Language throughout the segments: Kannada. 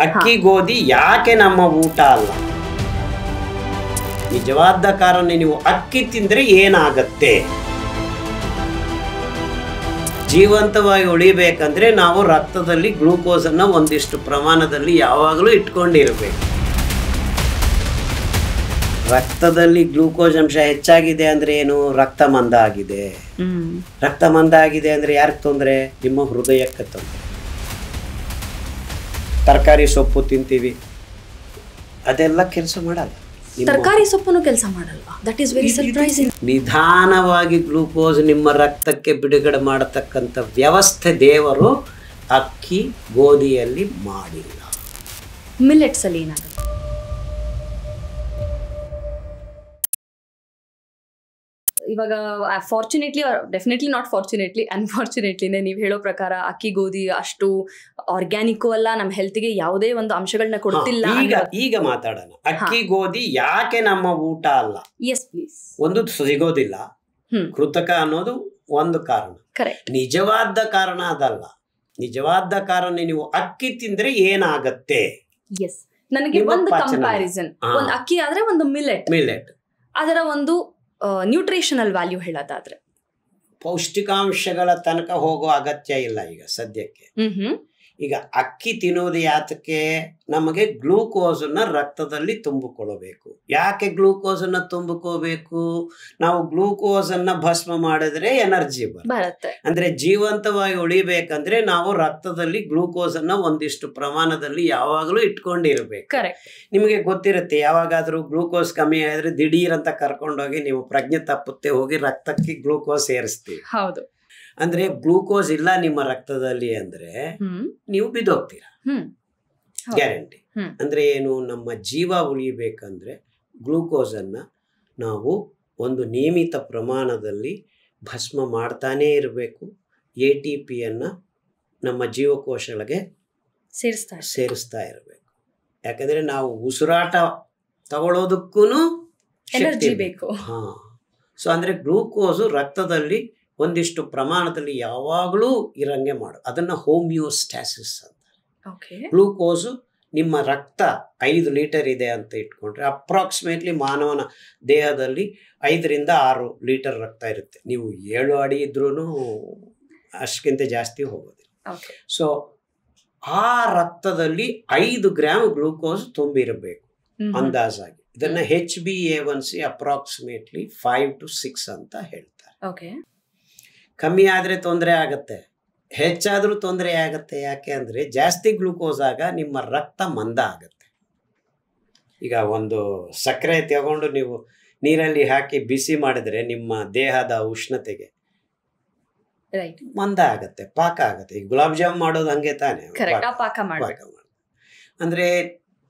ಅಕ್ಕಿ ಗೋಧಿ ಯಾಕೆ ನಮ್ಮ ಊಟ ಅಲ್ಲ? ನಿಜವಾದ ಕಾರಣ ನೀವು ಅಕ್ಕಿ ತಿಂದ್ರೆ ಏನಾಗತ್ತೆ? ಜೀವಂತವಾಗಿ ಉಳಿಬೇಕಂದ್ರೆ ನಾವು ರಕ್ತದಲ್ಲಿ ಗ್ಲೂಕೋಸ್ ಅನ್ನ ಒಂದಿಷ್ಟು ಪ್ರಮಾಣದಲ್ಲಿ ಯಾವಾಗಲೂ ಇಟ್ಕೊಂಡಿರಬೇಕು. ರಕ್ತದಲ್ಲಿ ಗ್ಲೂಕೋಸ್ ಅಂಶ ಹೆಚ್ಚಾಗಿದೆ ಅಂದ್ರೆ ಏನು? ರಕ್ತ ಮಂದ ಆಗಿದೆ. ರಕ್ತ ಮಂದ ಆಗಿದೆ ಅಂದ್ರೆ ಯಾರಿಗೆ ತೊಂದರೆ? ನಿಮ್ಮ ಹೃದಯಕ್ಕೆ ತೊಂದರೆ. ತರಕಾರಿ ಸೊಪ್ಪು ತಿಂತೀವಿ, ಅದೆಲ್ಲ ಕೆಲಸ ಮಾಡಲ್ಲ. ತರಕಾರಿ ಸೊಪ್ಪು ಕೆಲಸ ಮಾಡಲ್ಲ. That is very surprising. ನಿಧಾನವಾಗಿ ಗ್ಲೂಕೋಸ್ ನಿಮ್ಮ ರಕ್ತಕ್ಕೆ ಬಿಡುಗಡೆ ಮಾಡತಕ್ಕಂಥ ವ್ಯವಸ್ಥೆ ದೇವರು ಅಕ್ಕಿ ಗೋಧಿಯಲ್ಲಿ ಮಾಡಿಲ್ಲ. ಮಿಲೆಟ್ಸ್ ಅಲ್ಲಿ ಏನಾಗುತ್ತೆ? ಇವಾಗ ಫಾರ್ಚುನೇಟ್ಲಿ ಡೆಫಿನೆಟ್ಲಿ ನಾಟ್ ಫಾರ್ಚುನೇಟ್ಲಿ, ಅನ್ಫಾರ್ಚುನೇಟ್ಲಿನೇ ನೀವು ಹೇಳೋ ಪ್ರಕಾರ ಅಕ್ಕಿ ಗೋಧಿ ಅಷ್ಟು ಆರ್ಗ್ಯಾನಿಕ್ ಅಲ್ಲ, ನಮ್ಮ ಹೆಲ್ತ್ಗೆ ಯಾವುದೇ ಒಂದು ಅಂಶಗಳನ್ನ ಕೊಡ್ತಿಲ್ಲ. ಈಗ ಮಾತಾಡೋಣ. ಅಕ್ಕಿ ಗೋಧಿ ಯಾಕೆ ನಮ್ಮ ಊಟ ಅಲ್ಲ? Yes please. ಒಂದು ಸಿಗೋದಿಲ್ಲ, ಕೃತಕ ಅನ್ನೋದು ಒಂದು ಕಾರಣ. ಕರೆಕ್ಟ್. ನಿಜವಾದ ಕಾರಣ ಅದಲ್ಲ. ನಿಜವಾದ ಕಾರಣ ನೀವು ಅಕ್ಕಿ ತಿಂದ್ರೆ ಏನಾಗತ್ತೆ? ಎಸ್, ನನಗೆ ಒಂದು ಕಂಪ್ಯಾರಿಸನ್. ಒಂದು ಅಕ್ಕಿ ಆದ್ರೆ ಒಂದು ಮಿಲೆಟ್ ಅದರ ಒಂದು ನ್ಯೂಟ್ರಿಷನಲ್ ವ್ಯಾಲ್ಯೂ ಹೇಳೋದಾದ್ರೆ ಪೌಷ್ಟಿಕಾಂಶಗಳ ತನಕ ಹೋಗೋ ಅಗತ್ಯ ಇಲ್ಲ ಈಗ ಸದ್ಯಕ್ಕೆ. ಈಗ ಅಕ್ಕಿ ತಿನ್ನೋದು ಯಾತಕ್ಕೆ? ನಮಗೆ ಗ್ಲೂಕೋಸ್ ಅನ್ನ ರಕ್ತದಲ್ಲಿ ತುಂಬಿಕೊಳ್ಳಬೇಕು. ಯಾಕೆ ಗ್ಲೂಕೋಸ್ ಅನ್ನ ತುಂಬಿಕೋಬೇಕು? ನಾವು ಗ್ಲೂಕೋಸ್ ಅನ್ನ ಭಸ್ಮ ಮಾಡಿದ್ರೆ ಎನರ್ಜಿ ಬರುತ್ತೆ. ಅಂದ್ರೆ ಜೀವಂತವಾಗಿ ಉಳಿಬೇಕಂದ್ರೆ ನಾವು ರಕ್ತದಲ್ಲಿ ಗ್ಲೂಕೋಸ್ ಅನ್ನ ಒಂದಿಷ್ಟು ಪ್ರಮಾಣದಲ್ಲಿ ಯಾವಾಗಲೂ ಇಟ್ಕೊಂಡಿರ್ಬೇಕು. ನಿಮಗೆ ಗೊತ್ತಿರುತ್ತೆ, ಯಾವಾಗಾದ್ರೂ ಗ್ಲೂಕೋಸ್ ಕಮ್ಮಿ ಆದ್ರೆ ದಿಢೀರ್ ಅಂತ ಕರ್ಕೊಂಡೋಗಿ ನೀವು ಪ್ರಜ್ಞೆ ತಪ್ಪುತ್ತೆ, ಹೋಗಿ ರಕ್ತಕ್ಕೆ ಗ್ಲೂಕೋಸ್ ಸೇರಿಸ್ತೀವಿ. ಹೌದು. ಅಂದ್ರೆ ಗ್ಲೂಕೋಸ್ ಇಲ್ಲ ನಿಮ್ಮ ರಕ್ತದಲ್ಲಿ ಅಂದ್ರೆ ನೀವು ಬಿದ್ದೋಗ್ತೀರಾ, ಗ್ಯಾರಂಟಿ. ಅಂದ್ರೆ ಏನು? ನಮ್ಮ ಜೀವ ಉಳಿಬೇಕಂದ್ರೆ ಗ್ಲೂಕೋಸ್ ಅನ್ನ ನಾವು ಒಂದು ನಿಯಮಿತ ಪ್ರಮಾಣದಲ್ಲಿ ಭಸ್ಮ ಮಾಡ್ತಾನೇ ಇರಬೇಕು. ATP ಅನ್ನ ನಮ್ಮ ಜೀವಕೋಶಗಳಿಗೆ ಸೇರಿಸ್ತಾ ಇರಬೇಕು. ಯಾಕಂದ್ರೆ ನಾವು ಉಸಿರಾಟ ತಗೊಳ್ಳೋದಕ್ಕೂ ಎನರ್ಜಿ ಬೇಕು. ಸೊ ಅಂದ್ರೆ ಗ್ಲೂಕೋಸು ರಕ್ತದಲ್ಲಿ ಒಂದಿಷ್ಟು ಪ್ರಮಾಣದಲ್ಲಿ ಯಾವಾಗಲೂ ಇರಂಗೆ ಮಾಡು. ಅದನ್ನ ಹೋಮಿಯೋಸ್ಟಾಸಿಸ್ ಅಂತ. ಗ್ಲೂಕೋಸು ನಿಮ್ಮ ರಕ್ತ 5 ಲೀಟರ್ ಇದೆ ಅಂತ ಇಟ್ಕೊಂಡ್ರೆ ಅಪ್ರಾಕ್ಸಿಮೇಟ್ಲಿ ಮಾನವನ ದೇಹದಲ್ಲಿ 5 ರಿಂದ 6 ಲೀಟರ್ ರಕ್ತ ಇರುತ್ತೆ. ನೀವು 7 ಅಡಿ ಇದ್ರೂ ಅಷ್ಟಕ್ಕಿಂತ ಜಾಸ್ತಿ ಹೋಗೋದಿಲ್ಲ. ಸೊ ಆ ರಕ್ತದಲ್ಲಿ 5 ಗ್ರಾಮ್ ಗ್ಲೂಕೋಸ್ ತುಂಬಿರಬೇಕು ಅಂದಾಜಾಗಿ. ಇದನ್ನ HbA1c ಅಪ್ರಾಕ್ಸಿಮೇಟ್ಲಿ 5 to 6 ಅಂತ ಹೇಳ್ತಾರೆ. ಕಮ್ಮಿ ಆದ್ರೆ ತೊಂದರೆ ಆಗತ್ತೆ, ಹೆಚ್ಚಾದ್ರೂ ತೊಂದರೆ ಆಗತ್ತೆ. ಯಾಕೆ ಅಂದ್ರೆ ಜಾಸ್ತಿ ಗ್ಲೂಕೋಸ್ ಆಗ ನಿಮ್ಮ ರಕ್ತ ಮಂದ ಆಗತ್ತೆ. ಈಗ ಒಂದು ಸಕ್ಕರೆ ತಗೊಂಡು ನೀವು ನೀರಲ್ಲಿ ಹಾಕಿ ಬಿಸಿ ಮಾಡಿದ್ರೆ ನಿಮ್ಮ ದೇಹದ ಉಷ್ಣತೆಗೆ ಮಂದ ಆಗತ್ತೆ, ಪಾಕ ಆಗತ್ತೆ. ಈಗ ಗುಲಾಬ್ ಜಾಮ್ ಮಾಡೋದು ಹಂಗೆ ತಾನೆ, ಪಾಕ ಅಂದ್ರೆ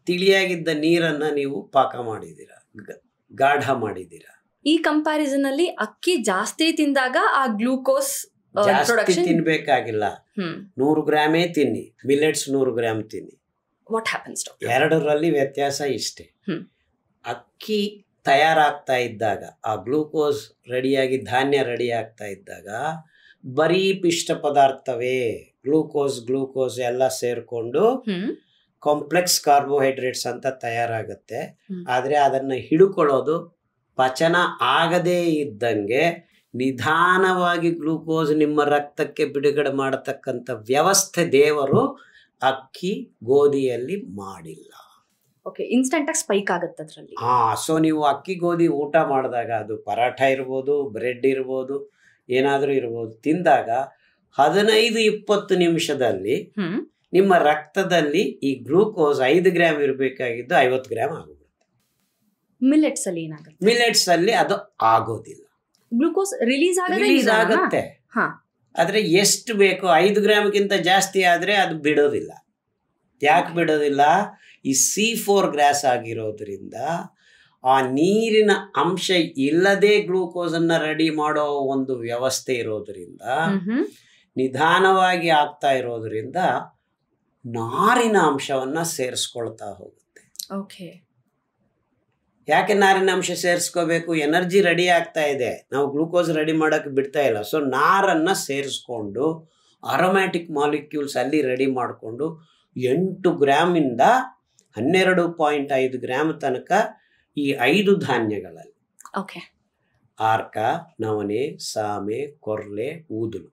ತಿಳಿಯಾಗಿದ್ದ ನೀರನ್ನ ನೀವು ಪಾಕ ಮಾಡಿದೀರ, ಗಾಢ ಮಾಡಿದೀರ. ಈ ಕಂಪ್ಯಾರಿಸನ್ ಅಲ್ಲಿ ಅಕ್ಕಿ ಜಾಸ್ತಿ ತಿಂದಾಗ ಆ ಗ್ಲೂಕೋಸ್ ಜಾಸ್ತಿ ತಿನ್ಬೇಕಾಗಿಲ್ಲ. 100 ಗ್ರಾಮೇ ತಿನ್ನಿ, ಮಿಲೆಟ್ಸ್ 100 ಗ್ರಾಮ್ ತಿನ್ನಿ. What happens? ಎರಡರಲ್ಲಿ ವ್ಯತ್ಯಾಸ ಇಷ್ಟೇ. ಅಕ್ಕಿ ತಯಾರಾಗ್ತಾ ಇದ್ದಾಗ, ಆ ಗ್ಲೂಕೋಸ್ ರೆಡಿಯಾಗಿ ಧಾನ್ಯ ರೆಡಿ ಆಗ್ತಾ ಇದ್ದಾಗ ಬರೀ ಪಿಷ್ಟ ಪದಾರ್ಥವೇ ಗ್ಲೂಕೋಸ್ ಎಲ್ಲ ಸೇರ್ಕೊಂಡು ಕಾಂಪ್ಲೆಕ್ಸ್ ಕಾರ್ಬೋಹೈಡ್ರೇಟ್ಸ್ ಅಂತ ತಯಾರಾಗುತ್ತೆ. ಆದ್ರೆ ಅದನ್ನ ಹಿಡ್ಕೊಳ್ಳೋದು ಪಚನ ಆಗದೇ ಇದ್ದಂಗೆ ನಿಧಾನವಾಗಿ ಗ್ಲೂಕೋಸ್ ನಿಮ್ಮ ರಕ್ತಕ್ಕೆ ಬಿಡುಗಡೆ ಮಾಡತಕ್ಕಂಥ ವ್ಯವಸ್ಥೆ ದೇವರು ಅಕ್ಕಿ ಗೋಧಿಯಲ್ಲಿ ಮಾಡಿಲ್ಲ. ಇನ್ಸ್ಟಂಟ್ ಆಗಿ ಸ್ಪೈಕ್ ಆಗುತ್ತೆ ಅದರಲ್ಲಿ. ಸೊ ನೀವು ಅಕ್ಕಿ ಗೋಧಿ ಊಟ ಮಾಡಿದಾಗ, ಅದು ಪರಾಠ ಇರ್ಬೋದು, ಬ್ರೆಡ್ ಇರ್ಬೋದು, ಏನಾದ್ರೂ ಇರ್ಬೋದು, ತಿಂದಾಗ 15-20 ನಿಮಿಷದಲ್ಲಿ ನಿಮ್ಮ ರಕ್ತದಲ್ಲಿ ಈ ಗ್ಲೂಕೋಸ್ 5 ಗ್ರಾಮ್ ಇರಬೇಕಾಗಿದ್ದು 50 ಗ್ರಾಮ್ ಆಗುತ್ತೆ. ಮಿಲೆಟ್ಸ್ ಅಲ್ಲಿ ಏನಾಗುತ್ತೆ? ಮಿಲೆಟ್ಸ್ ಅಲ್ಲಿ ಅದು ಆಗೋದಿಲ್ಲ. ಗ್ಲೂಕೋಸ್ ರಿಲೀಸ್ ಆಗುತ್ತೆ, ಆದ್ರೆ ಎಷ್ಟು ಬೇಕು 5 ಗ್ರಾಮ್ಗಿಂತ ಜಾಸ್ತಿ ಆದ್ರೆ ಅದು ಬಿಡೋದಿಲ್ಲ. ಯಾಕೆ ಬಿಡೋದಿಲ್ಲ? ಈ C4 ಗ್ರಾಸ್ ಆಗಿರೋದ್ರಿಂದ, ಆ ನೀರಿನ ಅಂಶ ಇಲ್ಲದೆ ಗ್ಲೂಕೋಸ್ ಅನ್ನ ರೆಡಿ ಮಾಡೋ ಒಂದು ವ್ಯವಸ್ಥೆ ಇರೋದ್ರಿಂದ, ನಿಧಾನವಾಗಿ ಆಗ್ತಾ ಇರೋದ್ರಿಂದ ನಾರಿನ ಅಂಶವನ್ನ ಸೇರಿಸ್ಕೊಳ್ತಾ ಹೋಗುತ್ತೆ. ಯಾಕೆ ನಾರಿನ ಅಂಶ ಸೇರಿಸ್ಕೋಬೇಕು? ಎನರ್ಜಿ ರೆಡಿ ಆಗ್ತಾ ಇದೆ, ನಾವು ಗ್ಲೂಕೋಸ್ ರೆಡಿ ಮಾಡೋಕ್ಕೆ ಬಿಡ್ತಾ ಇಲ್ಲ. ಸೊ ನಾರನ್ನು ಸೇರಿಸ್ಕೊಂಡು ಅರೋಮ್ಯಾಟಿಕ್ ಮಾಲಿಕ್ಯೂಲ್ಸ್ ಅಲ್ಲಿ ರೆಡಿ ಮಾಡಿಕೊಂಡು 8 ಗ್ರಾಮಿಂದ 12.5 ಗ್ರಾಮ್ ತನಕ ಈ 5 ಧಾನ್ಯಗಳಲ್ಲಿ. ಓಕೆ. ಆರ್ಕ, ನವಣೆ, ಸಾಮೆ, ಕೊರ್ಲೆ, ಊದಲು,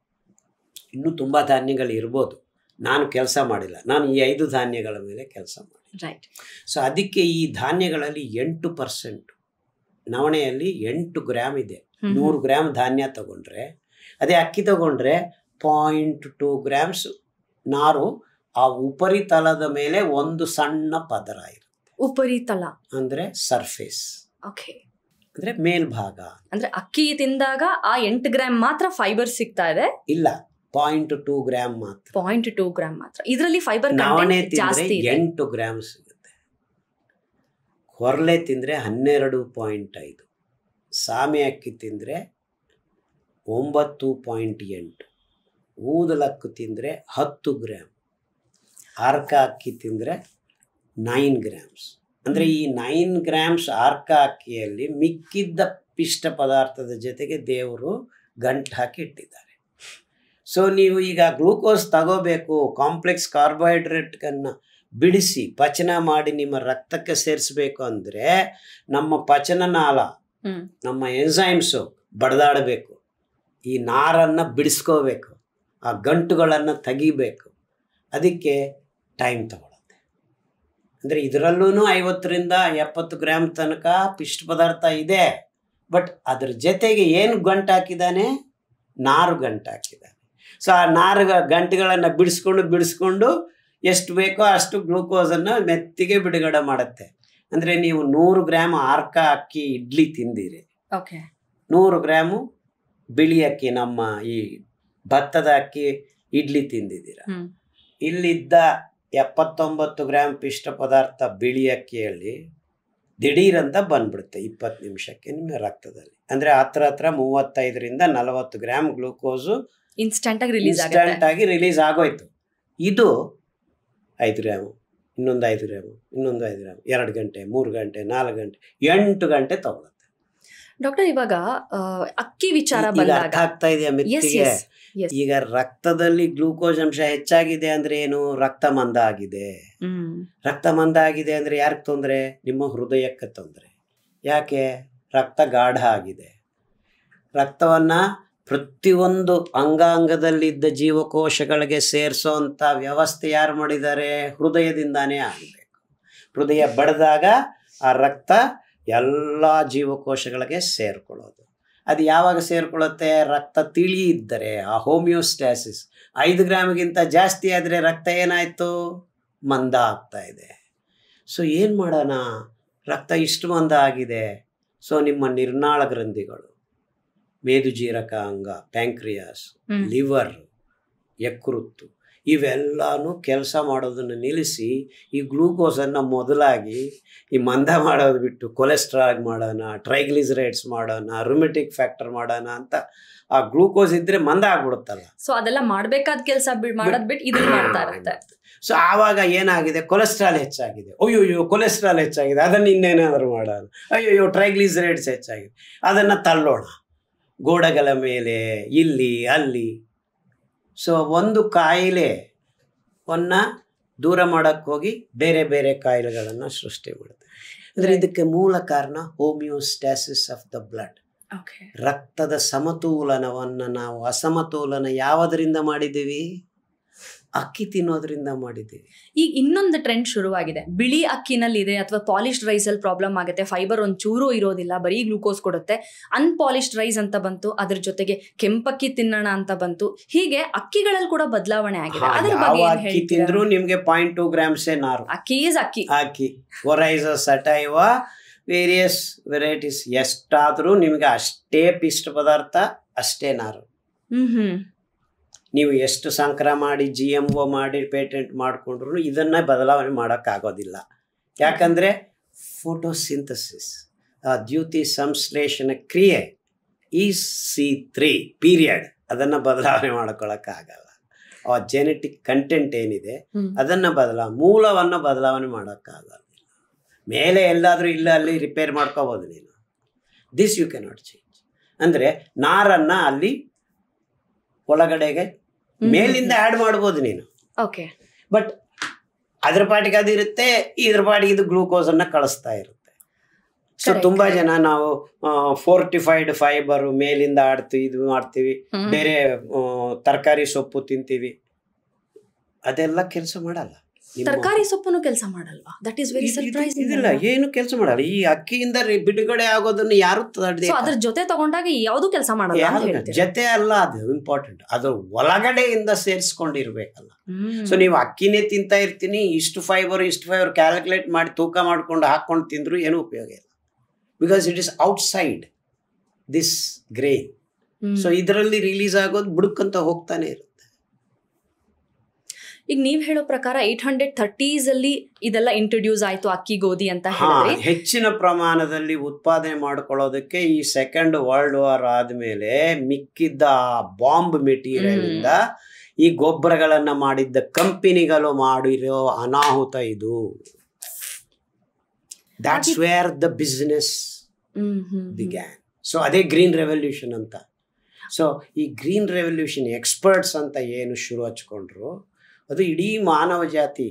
ಇನ್ನೂ ತುಂಬ ಧಾನ್ಯಗಳು ಇರ್ಬೋದು. ನಾನು ಕೆಲಸ ಮಾಡಿಲ್ಲ, ನಾನು ಈ 5 ಧಾನ್ಯಗಳ ಮೇಲೆ ಕೆಲಸ ಮಾಡಿ. ರೈಟ್. ಸೊ ಅದಕ್ಕೆ ಈ ಧಾನ್ಯಗಳಲ್ಲಿ 8%, ನವಣೆಯಲ್ಲಿ 8 ಗ್ರಾಮ್ ಇದೆ. 100 ಗ್ರಾಮ್ ಧಾನ್ಯ ತಗೊಂಡ್ರೆ, ಅದೇ ಅಕ್ಕಿ ತಗೊಂಡ್ರೆ 0.2 ಗ್ರಾಮ್ಸ್ ನಾರು ಆ ಉಪರಿತಲದ ಮೇಲೆ ಒಂದು ಸಣ್ಣ ಪದರ ಇರುತ್ತೆ. ಉಪರಿತಲ ಅಂದ್ರೆ ಸರ್ಫೇಸ್. ಓಕೆ. ಅಂದ್ರೆ ಮೇಲ್ಭಾಗ. ಅಂದ್ರೆ ಅಕ್ಕಿ ತಿಂದಾಗ ಆ 8 ಗ್ರಾಮ್ ಮಾತ್ರ ಫೈಬರ್ ಸಿಗ್ತಾ ಇದೆ? ಇಲ್ಲ, 0.2 ಗ್ರಾಮ್ ಮಾತ್ರ. 0.2 ಗ್ರಾಮ್ ಮಾತ್ರ. ಇದರಲ್ಲಿ ಫೈಬರ್ ನವಣೆ ತಿಂದ್ರೆ 8 ಗ್ರಾಮ್ ಸಿಗುತ್ತೆ. ಕೊರ್ಲೆ ತಿಂದ್ರೆ 12.5. ಸಾಮೆ ಅಕ್ಕಿ ತಿಂದ್ರೆ 9.8. ಊದಲಕ್ಕಿ ತಿಂದ್ರೆ 10 ಗ್ರಾಮ್. ಆರ್ಕ ಅಕ್ಕಿ ತಿಂದ್ರೆ 9 ಗ್ರಾಮ್ಸ್. ಅಂದರೆ ಈ 9 ಗ್ರಾಮ್ಸ್ ಆರ್ಕ ಅಕ್ಕಿಯಲ್ಲಿ ಮಿಕ್ಕಿದ್ದ ಪಿಷ್ಟ ಪದಾರ್ಥದ ಜೊತೆಗೆ ದೇವರು ಗಂಟು ಹಾಕಿ ಇಟ್ಟಿದ್ದಾರೆ. ಸೊ ನೀವು ಈಗ ಗ್ಲೂಕೋಸ್ ತಗೋಬೇಕು, ಕಾಂಪ್ಲೆಕ್ಸ್ ಕಾರ್ಬೋಹೈಡ್ರೇಟ್ಗಳನ್ನು ಬಿಡಿಸಿ ಪಚನ ಮಾಡಿ ನಿಮ್ಮ ರಕ್ತಕ್ಕೆ ಸೇರಿಸಬೇಕು ಅಂದರೆ ನಮ್ಮ ಪಚನನಾಳ, ನಮ್ಮ ಎನ್ಸೈಮ್ಸು ಬಡ್ದಾಡಬೇಕು, ಈ ನಾರನ್ನು ಬಿಡಿಸ್ಕೋಬೇಕು, ಆ ಗಂಟುಗಳನ್ನು ತೆಗಿಬೇಕು. ಅದಕ್ಕೆ ಟೈಮ್ ತಗೊಳುತ್ತೆ. ಅಂದರೆ ಇದರಲ್ಲೂ 50ರಿಂದ 70 ಗ್ರಾಮ್ ತನಕ ಪಿಷ್ಟ ಪದಾರ್ಥ ಇದೆ. ಬಟ್ ಅದ್ರ ಜೊತೆಗೆ ಏನು ಗಂಟು ಹಾಕಿದ್ದಾನೆ? ನಾರು ಗಂಟು ಹಾಕಿದ್ದಾನೆ. ಸೊ ಆ ನಾರು ಗಂಟುಗಳನ್ನು ಬಿಡಿಸ್ಕೊಂಡು ಎಷ್ಟು ಬೇಕೋ ಅಷ್ಟು ಗ್ಲೂಕೋಸನ್ನು ಮೆತ್ತಿಗೆ ಬಿಡುಗಡೆ ಮಾಡುತ್ತೆ. ಅಂದರೆ ನೀವು 100 ಗ್ರಾಮ್ ಆರ್ಕ ಅಕ್ಕಿ ಇಡ್ಲಿ ತಿಂದಿರಿ, 100 ಗ್ರಾಮು ಬಿಳಿ ಅಕ್ಕಿ, ನಮ್ಮ ಈ ಭತ್ತದ ಅಕ್ಕಿ ಇಡ್ಲಿ ತಿಂದಿದ್ದೀರ. ಇಲ್ಲಿದ್ದ 79 ಗ್ರಾಮ್ ಪಿಷ್ಟ ಪದಾರ್ಥ ಬಿಳಿ ಅಕ್ಕಿಯಲ್ಲಿ ದಿಢೀರಂತ ಬಂದ್ಬಿಡುತ್ತೆ 20 ನಿಮಿಷಕ್ಕೆ ನಿಮ್ಮ ರಕ್ತದಲ್ಲಿ. ಅಂದರೆ ಹತ್ರ 35ರಿಂದ 40 ಗ್ರಾಮ್ ಗ್ಲೂಕೋಸು ಇನ್ಸ್ಟಂಟ್ ಆಗಿ ರಿಲೀಸ್ ಆಗೋಯ್ತು. ಇದು 5 ಗ್ರಾಮು, ಇನ್ನೊಂದು 5 ಗ್ರಾಮು, ಇನ್ನೊಂದು 5 ಗ್ರಾಮು, 2 ಗಂಟೆ, 3 ಗಂಟೆ, 4 ಗಂಟೆ, 8 ಗಂಟೆ ತಗೊಳುತ್ತೆ. ಡಾಕ್ಟರ್, ಇವಾಗ ಅಕ್ಕಿ ವಿಚಾರ ಬಂದಾಗ ಅರ್ಥ ಆಗ್ತಾ ಇದೆಯಾ ಮಿತ್ತಿಗೆ? ಈಗ ರಕ್ತದಲ್ಲಿ ಗ್ಲೂಕೋಸ್ ಅಂಶ ಹೆಚ್ಚಾಗಿದೆ ಅಂದ್ರೆ ಏನು? ರಕ್ತ ಮಂದ ಆಗಿದೆ. ರಕ್ತ ಮಂದ ಆಗಿದೆ ಅಂದ್ರೆ ಯಾರಿಗೆ ತೊಂದರೆ? ನಿಮ್ಮ ಹೃದಯಕ್ಕೆ ತೊಂದರೆ. ಯಾಕೆ? ರಕ್ತ ಗಾಢ ಆಗಿದೆ. ರಕ್ತವನ್ನ ಪ್ರತಿಯೊಂದು ಅಂಗಾಂಗದಲ್ಲಿದ್ದ ಜೀವಕೋಶಗಳಿಗೆ ಸೇರಿಸೋ ಅಂತ ವ್ಯವಸ್ಥೆ ಯಾರು ಮಾಡಿದ್ದಾರೆ? ಹೃದಯದಿಂದಾನೇ ಆಗಬೇಕು. ಹೃದಯ ಬಡಿದಾಗ ಆ ರಕ್ತ ಎಲ್ಲ ಜೀವಕೋಶಗಳಿಗೆ ಸೇರ್ಕೊಳ್ಳೋದು. ಅದು ಯಾವಾಗ ಸೇರ್ಕೊಳ್ಳುತ್ತೆ? ರಕ್ತ ತಿಳಿ ಇದ್ದರೆ, ಆ ಹೋಮಿಯೋಸ್ಟ್ಯಾಸಿಸ್ 5 ಗ್ರಾಮ್ಗಿಂತ ಜಾಸ್ತಿ ಆದರೆ ರಕ್ತ ಏನಾಯಿತು? ಮಂದ ಆಗ್ತಾ ಇದೆ. ಸೊ ಏನು ಮಾಡೋಣ? ರಕ್ತ ಇಷ್ಟು ಮಂದ ಆಗಿದೆ. ಸೊ ನಿಮ್ಮ ನಿರ್ನಾಳ ಗ್ರಂಥಿಗಳು, ಮೇದುಜೀರಕ ಅಂಗ, ಪ್ಯಾಂಕ್ರಿಯಾಸ್, ಲಿವರ್, ಯಕೃತ್ತು ಇವೆಲ್ಲನೂ ಕೆಲಸ ಮಾಡೋದನ್ನು ನಿಲ್ಲಿಸಿ ಈ ಗ್ಲೂಕೋಸನ್ನು ಮೊದಲಾಗಿ ಈ ಮಂದ ಮಾಡೋದು ಬಿಟ್ಟು ಕೊಲೆಸ್ಟ್ರಾಲ್ ಮಾಡೋಣ, ಟ್ರೈಗ್ಲಿಸರೈಡ್ಸ್ ಮಾಡೋಣ, ರುಮೆಟಿಕ್ ಫ್ಯಾಕ್ಟರ್ ಮಾಡೋಣ ಅಂತ ಆ ಗ್ಲೂಕೋಸ್ ಇದ್ರೆ ಮಂದ ಆಗ್ಬಿಡುತ್ತಲ್ಲ. ಸೊ ಅದೆಲ್ಲ ಮಾಡಬೇಕಾದ ಕೆಲಸ ಮಾಡೋದು ಬಿಟ್ಟು ಇದನ್ನ ಮಾಡ್ತಾ ಇರುತ್ತೆ. ಸೊ ಆವಾಗ ಏನಾಗಿದೆ? ಕೊಲೆಸ್ಟ್ರಾಲ್ ಹೆಚ್ಚಾಗಿದೆ. ಅಯ್ಯೋಯ್ಯೋ ಕೊಲೆಸ್ಟ್ರಾಲ್ ಹೆಚ್ಚಾಗಿದೆ, ಅದನ್ನು ಇನ್ನೇನಾದರೂ ಮಾಡೋಣ. ಅಯ್ಯೋಯ್ಯೋ ಟ್ರೈಗ್ಲಿಸರೈಡ್ಸ್ ಹೆಚ್ಚಾಗಿದೆ, ಅದನ್ನು ತಳ್ಳೋಣ ಗೋಡೆಗಳ ಮೇಲೆ, ಇಲ್ಲಿ ಅಲ್ಲಿ. ಸೊ ಒಂದು ಕಾಯಿಲೆಯನ್ನು ದೂರ ಮಾಡೋಕ್ಕೆ ಹೋಗಿ ಬೇರೆ ಬೇರೆ ಕಾಯಿಲೆಗಳನ್ನು ಸೃಷ್ಟಿ ಮಾಡುತ್ತೆ. ಅಂದರೆ ಇದಕ್ಕೆ ಮೂಲ ಕಾರಣ ಹೋಮಿಯೋಸ್ಟ್ಯಾಸಿಸ್ ಆಫ್ ದ ಬ್ಲಡ್. ರಕ್ತದ ಸಮತೋಲನವನ್ನು ನಾವು ಅಸಮತೋಲನ ಯಾವುದರಿಂದ ಮಾಡಿದ್ದೀವಿ? ಅಕ್ಕಿ ತಿನ್ನೋದ್ರಿಂದ ಮಾಡಿದ್ದೀವಿ. ಈಗ ಇನ್ನೊಂದು ಟ್ರೆಂಡ್ ಶುರುವಾಗಿದೆ. ಬಿಳಿ ಅಕ್ಕಿನಲ್ಲಿ ಇದೆ ಅಥವಾ ಪಾಲಿಶ್ಡ್ ರೈಸ್ ಅಲ್ಲಿ ಪ್ರಾಬ್ಲಮ್ ಆಗುತ್ತೆ, ಫೈಬರ್ ಒಂಚೂರು ಇರೋದಿಲ್ಲ, ಬರೀ ಗ್ಲೂಕೋಸ್ ಕೊಡುತ್ತೆ. ಅನ್ಪಾಲಿಶ್ಡ್ ರೈಸ್ ಅಂತ ಬಂತು, ಅದ್ರ ಜೊತೆಗೆ ಕೆಂಪಕ್ಕಿ ತಿನ್ನೋಣ ಅಂತ ಬಂತು. ಹೀಗೆ ಅಕ್ಕಿಗಳಲ್ಲಿ ಕೂಡ ಬದಲಾವಣೆ ಆಗಿದೆ. ಅದ್ರ ಬಗ್ಗೆ ಅಕ್ಕಿ ತಿಂದ್ರು ನಿಮ್ಗೆ 0.2 ಗ್ರಾಮ್ಸೇ ನಾರು. ಅಕ್ಕಿ ಈಸ್ ಅಕ್ಕಿ. ಒರೈಸಾ ಸಟೈವಾ ವೇರಿಯಸ್ ವೆರೈಟೀಸ್ ಎಷ್ಟಾದ್ರೂ ನಿಮ್ಗೆ ಅಷ್ಟೇ ಪಿಷ್ಟ ಪದಾರ್ಥ, ಅಷ್ಟೇ ನಾರು. ನೀವು ಎಷ್ಟು ಸಂಕರ ಮಾಡಿ GMO ಮಾಡಿ ಪೇಟೆಂಟ್ ಮಾಡಿಕೊಂಡ್ರು ಇದನ್ನು ಬದಲಾವಣೆ ಮಾಡೋಕ್ಕಾಗೋದಿಲ್ಲ. ಯಾಕಂದರೆ ಫೋಟೋಸಿಂಥಸಿಸ್, ದ್ಯುತಿ ಸಂಶ್ಲೇಷಣ ಕ್ರಿಯೆ EC3 ಪೀರಿಯಡ್, ಅದನ್ನು ಬದಲಾವಣೆ ಮಾಡ್ಕೊಳ್ಳೋಕ್ಕಾಗಲ್ಲ. ಆ ಜೆನೆಟಿಕ್ ಕಂಟೆಂಟ್ ಏನಿದೆ ಅದನ್ನು ಮೂಲವನ್ನು ಬದಲಾವಣೆ ಮಾಡೋಕ್ಕಾಗಲ್ಲ. ಮೇಲೆ ಎಲ್ಲಾದರೂ ಇಲ್ಲ ಅಲ್ಲಿ ರಿಪೇರ್ ಮಾಡ್ಕೋಬೋದು ನೀನು. This you cannot change. ಅಂದರೆ ನಾರನ್ನು ಅಲ್ಲಿ ಒಳಗಡೆಗೆ ಮೇಲಿಂದ ಆ್ಯಡ್ ಮಾಡ್ಬೋದು ನೀನು. ಓಕೆ. ಬಟ್ ಅದ್ರ ಪಾಟಿಗೆ ಅದಿರುತ್ತೆ, ಇದ್ರ ಪಾಟಿಗೆ ಇದು ಗ್ಲೂಕೋಸನ್ನು ಕಳಿಸ್ತಾ ಇರುತ್ತೆ. ಸೊ ತುಂಬಾ ಜನ ನಾವು ಫೋರ್ಟಿಫೈಡ್ ಫೈಬರ್ ಮೇಲಿಂದ ಆಡ್ತೀವಿ, ಇದು ಮಾಡ್ತೀವಿ, ಬೇರೆ ತರಕಾರಿ ಸೊಪ್ಪು ತಿಂತೀವಿ, ಅದೆಲ್ಲ ಕೆಲಸ ಮಾಡಲ್ಲ. ತರಕಾರಿ ಸೊಪ್ಪು ಕೆಲಸ ಮಾಡಲ್ವಾ? That is very surprising. ಇದಿಲ್ಲ, ಏನು ಕೆಲಸ ಮಾಡಲ್ಲ. ಈ ಅಕ್ಕಿಯಿಂದ ಬಿಡುಗಡೆ ಆಗೋದನ್ನ ಯಾರು ಅದ್ರ ಜೊತೆ ತಗೊಂಡಾಗ ಯಾವುದು ಕೆಲಸ ಮಾಡಲ್ಲ. ಜೊತೆ ಅಲ್ಲ, ಅದು ಇಂಪಾರ್ಟೆಂಟ್. ಅದ್ರ ಒಳಗಡೆಯಿಂದ ಸೇರಿಸ್ಕೊಂಡಿರ್ಬೇಕಲ್ಲ. ಸೊ ನೀವು ಅಕ್ಕಿನೇ ತಿಂತಾ ಇರ್ತೀನಿ, ಇಷ್ಟು ಫೈಬರ್ ಕ್ಯಾಲ್ಕುಲೇಟ್ ಮಾಡಿ ತೂಕ ಮಾಡ್ಕೊಂಡು ಹಾಕೊಂಡು ತಿಂದ್ರು ಏನು ಉಪಯೋಗ ಇಲ್ಲ. Because it is outside this grain. So ಇದರಲ್ಲಿ ರಿಲೀಸ್ ಆಗೋದು ಬುಡಕ್ಕಂತ ಹೋಗ್ತಾನೆ ಇರುತ್ತೆ. ಈಗ ನೀವ್ ಹೇಳೋ ಪ್ರಕಾರ 830s ಅಲ್ಲಿ ಇದೆಲ್ಲ ಇಂಟ್ರೊಡ್ಯೂಸ್ ಆಯ್ತು, ಅಕ್ಕಿ ಗೋಧಿ ಅಂತ ಹೇಳಿದ್ರೆ. ಹೆಚ್ಚಿನ ಪ್ರಮಾಣದಲ್ಲಿ ಉತ್ಪಾದನೆ ಮಾಡ್ಕೊಳ್ಳೋದಕ್ಕೆ ಈ ಸೆಕೆಂಡ್ ವರ್ಲ್ಡ್ ವಾರ್ ಆದ್ಮೇಲೆ ಮಿಕ್ಕಿದ್ದ ಬಾಂಬ್ ಮೆಟೀರಿಯಲ್ ಇಂದ ಈ ಗೊಬ್ಬರಗಳನ್ನ ಮಾಡಿದ್ದ ಕಂಪನಿಗಳು ಮಾಡಿರೋ ಅನಾಹುತ ಇದು. That's where the business began. So ಅದೇ ಗ್ರೀನ್ ರೆವಲ್ಯೂಷನ್ ಅಂತ. ಸೊ ಈ ಗ್ರೀನ್ ರೆವಲ್ಯೂಷನ್ ಎಕ್ಸ್ಪರ್ಟ್ಸ್ ಅಂತ ಏನು ಶುರು ಹಚ್ಕೊಂಡ್ರು, ಅದು ಇಡೀ ಮಾನವ ಜಾತಿ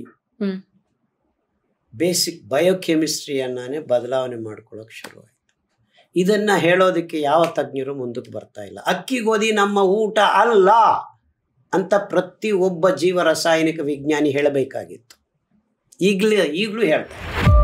ಬೇಸಿಕ್ ಬಯೋಕೆಮಿಸ್ಟ್ರಿಯನ್ನೇ ಬದಲಾವಣೆ ಮಾಡ್ಕೊಳ್ಳೋಕೆ ಶುರುವಾಯಿತು. ಇದನ್ನ ಹೇಳೋದಕ್ಕೆ ಯಾವ ತಜ್ಞರು ಮುಂದಕ್ಕೆ ಬರ್ತಾ ಇಲ್ಲ. ಅಕ್ಕಿ ಗೋಧಿ ನಮ್ಮ ಊಟ ಅಲ್ಲ ಅಂತ ಪ್ರತಿ ಒಬ್ಬ ಜೀವ ರಾಸಾಯನಿಕ ವಿಜ್ಞಾನಿ ಹೇಳಬೇಕಾಗಿತ್ತು. ಈಗಲೂ ಹೇಳ್ತಾರೆ.